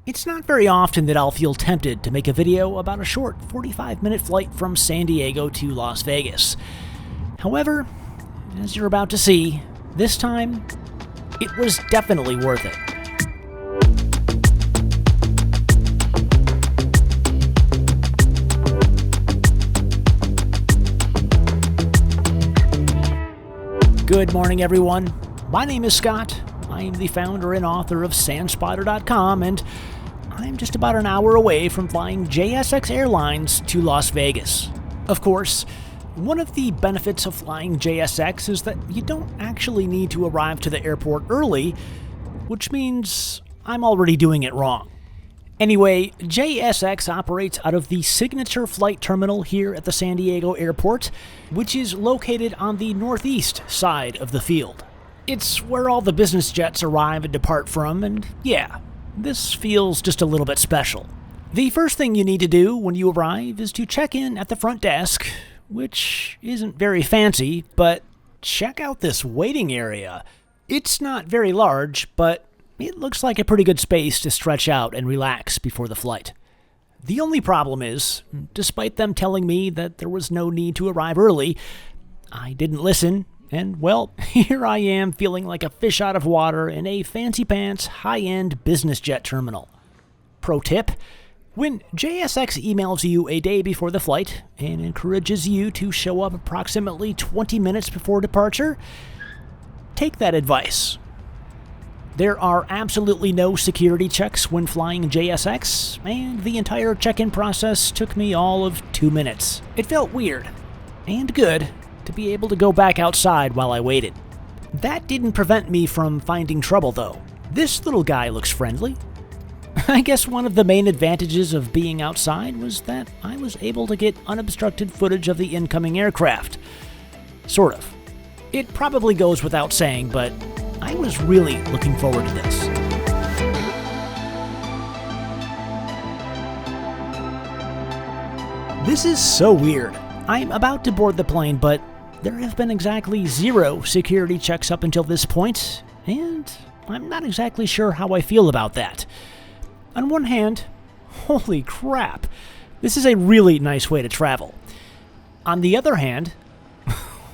It's not very often that I'll feel tempted to make a video about a short 45-minute flight from San Diego to Las Vegas. However, as you're about to see, this time, it was definitely worth it. Good morning, everyone. My name is Scott. I am the founder and author of SANspotter.com, and I'm just about an hour away from flying JSX Airlines to Las Vegas. Of course, one of the benefits of flying JSX is that you don't actually need to arrive to the airport early, which means I'm already doing it wrong. Anyway, JSX operates out of the signature flight terminal here at the San Diego airport, which is located on the northeast side of the field. It's where all the business jets arrive and depart from, and yeah, this feels just a little bit special. The first thing you need to do when you arrive is to check in at the front desk, which isn't very fancy, but check out this waiting area. It's not very large, but it looks like a pretty good space to stretch out and relax before the flight. The only problem is, despite them telling me that there was no need to arrive early, I didn't listen, and well, here I am feeling like a fish out of water in a fancy-pants, high-end business jet terminal. Pro tip: when JSX emails you a day before the flight and encourages you to show up approximately 20 minutes before departure, take that advice. There are absolutely no security checks when flying JSX, and the entire check-in process took me all of 2 minutes. It felt weird, and good, to be able to go back outside while I waited. That didn't prevent me from finding trouble, though. This little guy looks friendly. I guess one of the main advantages of being outside was that I was able to get unobstructed footage of the incoming aircraft. Sort of. It probably goes without saying, but I was really looking forward to this. This is so weird. I'm about to board the plane, but there have been exactly 0 security checks up until this point, and I'm not exactly sure how I feel about that. On one hand, holy crap, this is a really nice way to travel. On the other hand,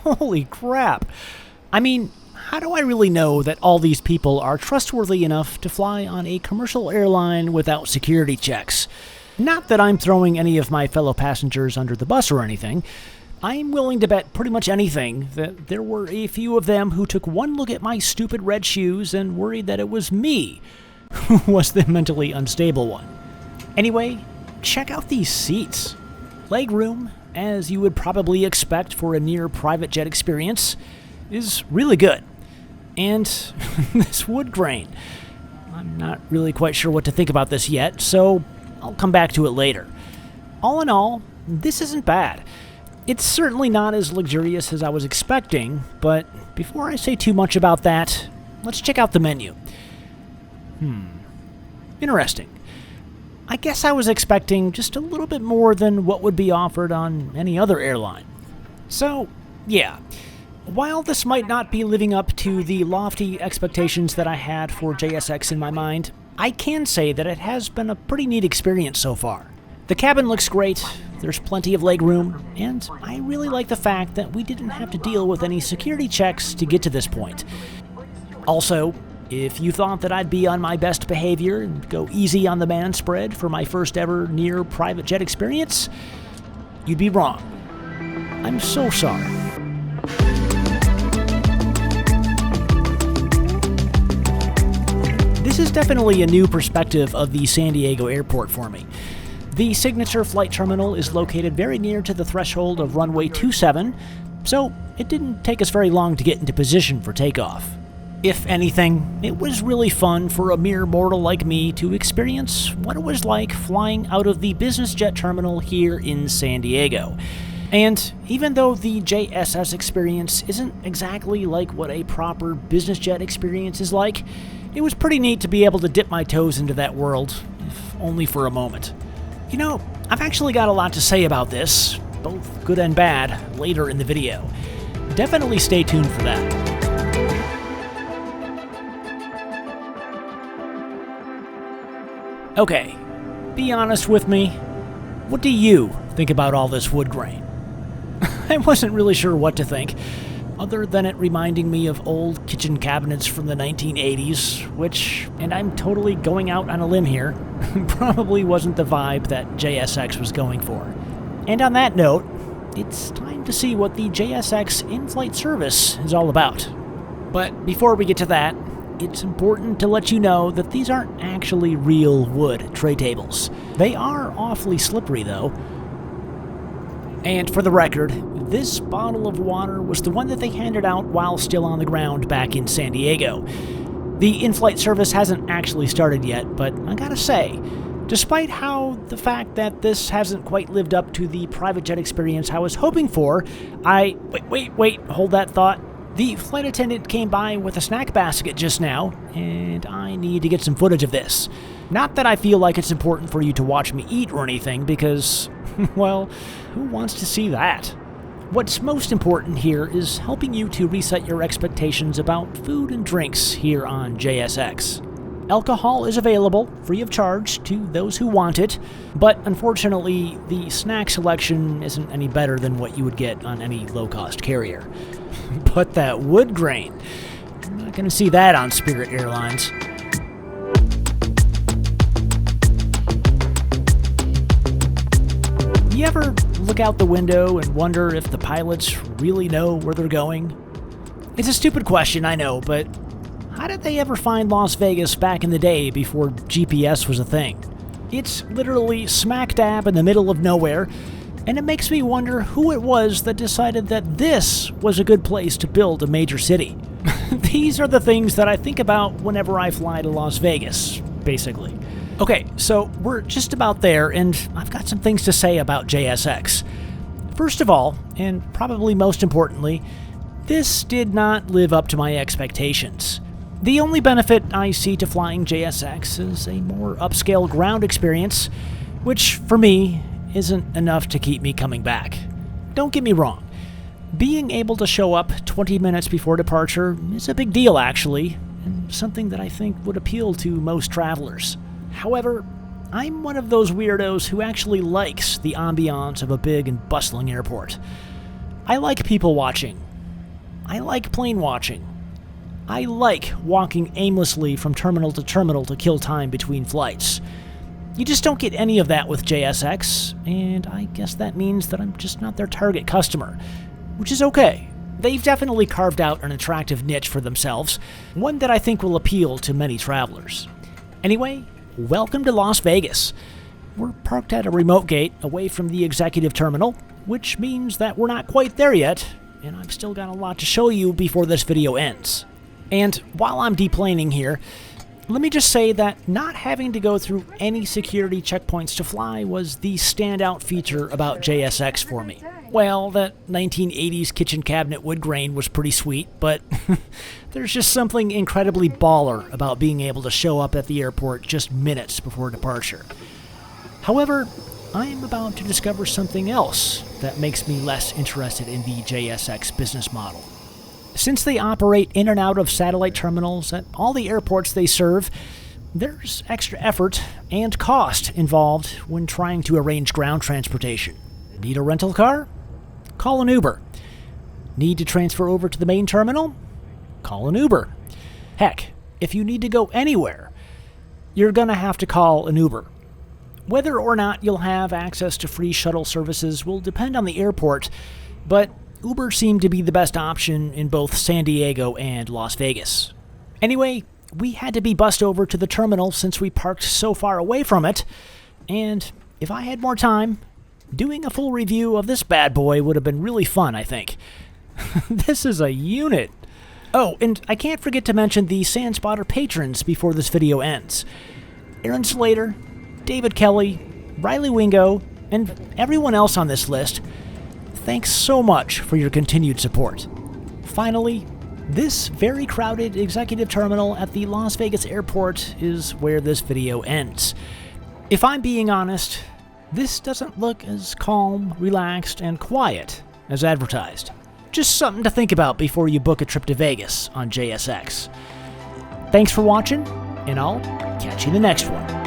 holy crap, I mean, how do I really know that all these people are trustworthy enough to fly on a commercial airline without security checks? Not that I'm throwing any of my fellow passengers under the bus or anything. I'm willing to bet pretty much anything that there were a few of them who took one look at my stupid red shoes and worried that it was me who was the mentally unstable one. Anyway, check out these seats. Legroom, as you would probably expect for a near private jet experience, is really good. And this wood grain. I'm not really quite sure what to think about this yet, so I'll come back to it later. All in all, this isn't bad. It's certainly not as luxurious as I was expecting, but before I say too much about that, let's check out the menu. Interesting. I guess I was expecting just a little bit more than what would be offered on any other airline. So, yeah. While this might not be living up to the lofty expectations that I had for JSX in my mind, I can say that it has been a pretty neat experience so far. The cabin looks great, there's plenty of legroom, and I really like the fact that we didn't have to deal with any security checks to get to this point. Also, if you thought that I'd be on my best behavior and go easy on the man spread for my first ever near private jet experience, you'd be wrong. I'm so sorry. This is definitely a new perspective of the San Diego airport for me. The signature flight terminal is located very near to the threshold of runway 27, so it didn't take us very long to get into position for takeoff. If anything, it was really fun for a mere mortal like me to experience what it was like flying out of the business jet terminal here in San Diego. And even though the JSS experience isn't exactly like what a proper business jet experience is like, it was pretty neat to be able to dip my toes into that world, if only for a moment. You know, I've actually got a lot to say about this, both good and bad, later in the video. Definitely stay tuned for that. Okay, be honest with me. What do you think about all this wood grain? I wasn't really sure what to think, other than it reminding me of old kitchen cabinets from the 1980s, which, and I'm totally going out on a limb here, probably wasn't the vibe that JSX was going for. And on that note, it's time to see what the JSX in-flight service is all about. But before we get to that, it's important to let you know that these aren't actually real wood tray tables. They are awfully slippery, though. And for the record, this bottle of water was the one that they handed out while still on the ground back in San Diego. The in-flight service hasn't actually started yet, but I gotta say, despite the fact that this hasn't quite lived up to the private jet experience I was hoping for, Wait, hold that thought. The flight attendant came by with a snack basket just now, and I need to get some footage of this. Not that I feel like it's important for you to watch me eat or anything, because, well, who wants to see that? What's most important here is helping you to reset your expectations about food and drinks here on JSX. Alcohol is available, free of charge, to those who want it, but unfortunately, the snack selection isn't any better than what you would get on any low-cost carrier. But that wood grain, I'm not going to see that on Spirit Airlines. You ever look out the window and wonder if the pilots really know where they're going? It's a stupid question, I know, but how did they ever find Las Vegas back in the day before GPS was a thing? It's literally smack dab in the middle of nowhere, and it makes me wonder who it was that decided that this was a good place to build a major city. These are the things that I think about whenever I fly to Las Vegas, basically. Okay, so we're just about there, and I've got some things to say about JSX. First of all, and probably most importantly, this did not live up to my expectations. The only benefit I see to flying JSX is a more upscale ground experience, which, for me, isn't enough to keep me coming back. Don't get me wrong. Being able to show up 20 minutes before departure is a big deal, actually, and something that I think would appeal to most travelers. However, I'm one of those weirdos who actually likes the ambiance of a big and bustling airport. I like people watching. I like plane watching. I like walking aimlessly from terminal to kill time between flights. You just don't get any of that with JSX, and I guess that means that I'm just not their target customer, which is okay. They've definitely carved out an attractive niche for themselves, one that I think will appeal to many travelers. Anyway, welcome to Las Vegas. We're parked at a remote gate away from the executive terminal, which means that we're not quite there yet, and I've still got a lot to show you before this video ends. And while I'm deplaning here, let me just say that not having to go through any security checkpoints to fly was the standout feature about JSX for me. Well, that 1980s kitchen cabinet wood grain was pretty sweet, but there's just something incredibly baller about being able to show up at the airport just minutes before departure. However, I'm about to discover something else that makes me less interested in the JSX business model. Since they operate in and out of satellite terminals at all the airports they serve, there's extra effort and cost involved when trying to arrange ground transportation. Need a rental car? Call an Uber. Need to transfer over to the main terminal? Call an Uber. Heck, if you need to go anywhere, you're gonna have to call an Uber. Whether or not you'll have access to free shuttle services will depend on the airport, but Uber seemed to be the best option in both San Diego and Las Vegas. Anyway, we had to be bussed over to the terminal since we parked so far away from it, and if I had more time, doing a full review of this bad boy would have been really fun, I think. This is a unit. Oh, and I can't forget to mention the SANspotter patrons before this video ends. Aaron Slater, David Kelly, Riley Wingo, and everyone else on this list. Thanks so much for your continued support. Finally, this very crowded executive terminal at the Las Vegas airport is where this video ends. If I'm being honest, this doesn't look as calm, relaxed, and quiet as advertised. Just something to think about before you book a trip to Vegas on JSX. Thanks for watching, and I'll catch you in the next one.